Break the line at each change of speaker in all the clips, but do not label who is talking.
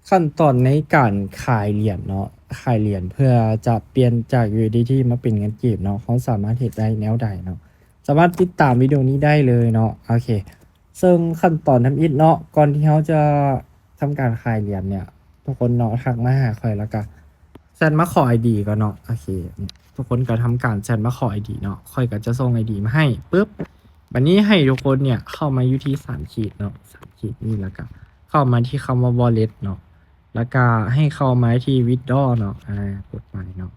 ขั้นตอนในการขายเหรียญเนาะขายเหรียญเพื่อจะเปลี่ยนจาก USDT มาเป็นเงินกีบเนาะเขาสามารถเฮ็ดได้แนวใดเนาะสามารถติดตามวิดีโอนี้ได้เลยเนาะโอเคซึ่งขั้นตอนทำอิฐเนาะก่อนที่เขาจะทำการขายเหรียญเนี่ยทุกคนเนาะทักมาหาข้อยแล้วก็แชทมาขอ ID ก่อนเนาะโอเคทุกคนก็ทำการแชทมาขอ ID เนาะข้อยก็จะส่ง ID มาให้ปึ๊บบัดนี้ให้ทุกคนเนี่ยเข้ามาอยู่ที่3ขีดเนาะ3ขีดนี่แล้วก็เข้ามาที่คำว่า wallet เนาะ แล้วก็ให้เข้ามาที่ withdraw เนาะกดไปเนาะ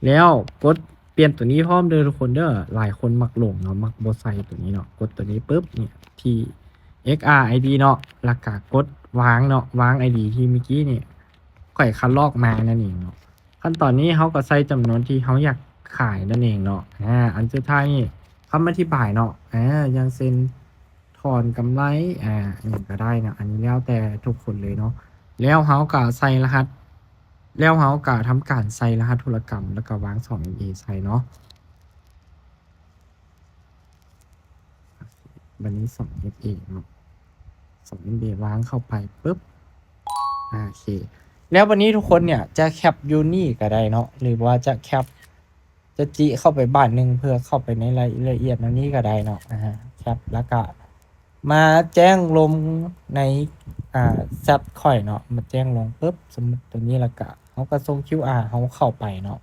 แล้วกดเปลี่ยนตัวนี้พร้อมเด้อทุกคนเด้อหลายคนมักหลงเนาะมักบ่ใส่ตัวนี้เนาะกดตัวนี้ปุ๊บเนี่ยที่ XRID เนาะแล้วก็กดวางเนาะวาง ID ที่เมื่อกี้นี่ค่อยคัดลอกมานั่นเองเนาะขั้นตอนนี้เขาก็ใส่จำนวนที่เขาอยากขายนั่นเองเนาะอันสุดท้ายนี่คำอธิบายเนาะอย่างเช่นถอนกำไรอันนี้ก็ได้นะอันนี้แล้วแต่ทุกคนเลยเนาะ แล้วเขาก็ใส่รหัสแล้วเขาก็ทำการใส่รหัสธุรกรรมแล้วก็วาง 2FA ใส่เนาะวันนี้ 2FA เนาะ 2FA วางเข้าไปปุ๊บโอเคแล้ววันนี้ทุกคนเนี่ยจะแคปยูนี่ก็ได้เนาะหรือว่าจะแคปจะจิเข้าไปบ้านหนึ่งเพื่อเข้าไปในรายละเอียดนั้นนี้ก็ได้เนาะแคปแล้วก็มาแจ้งลงในแชทค่อยเนาะมาแจ้งลงปุ๊บสมมติตัวนี้แล้วก็เขาก็ส่ง QR เขาเข้าไปเนาะ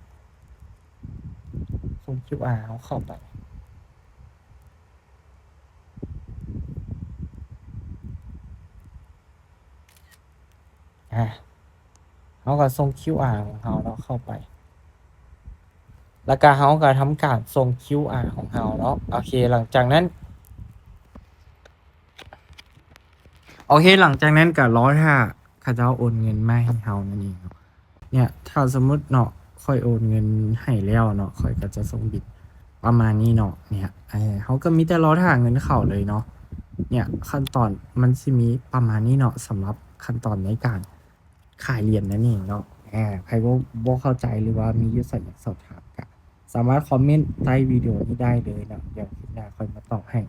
ส่ง QR เขาเข้าไปเขาก็ส่ง QR ของเขาเนาะเข้าไป แล้วก็เขาก็ทำการส่ง QR ของเขาเนาะโอเคหลังจากนั้นก็รอถ้าเขาจะโอนเงินมาให้เขานั่นเองเนาะเนี่ยถ้าสมมุติเนาะค่อยโอนเงินให้แล้วเนาะค่อยก็จะส่งบิลประมาณนี้เนาะเนี่ยเขาก็มีแต่รอถ้าเงินเข้าเลยเนาะเนี่ยขั้นตอนมันสิมีประมาณนี้เนาะสำหรับขั้นตอนในการขายเหรียญนั่นเองเนาะใครบ่เข้าใจหรือว่ามีอยู่อยากสอบถามก็สามารถคอมเมนต์ใต้วิดีโอนี้ได้เลยเนาะเดี๋ยวคลิปหน้าค่อยมาตอบให้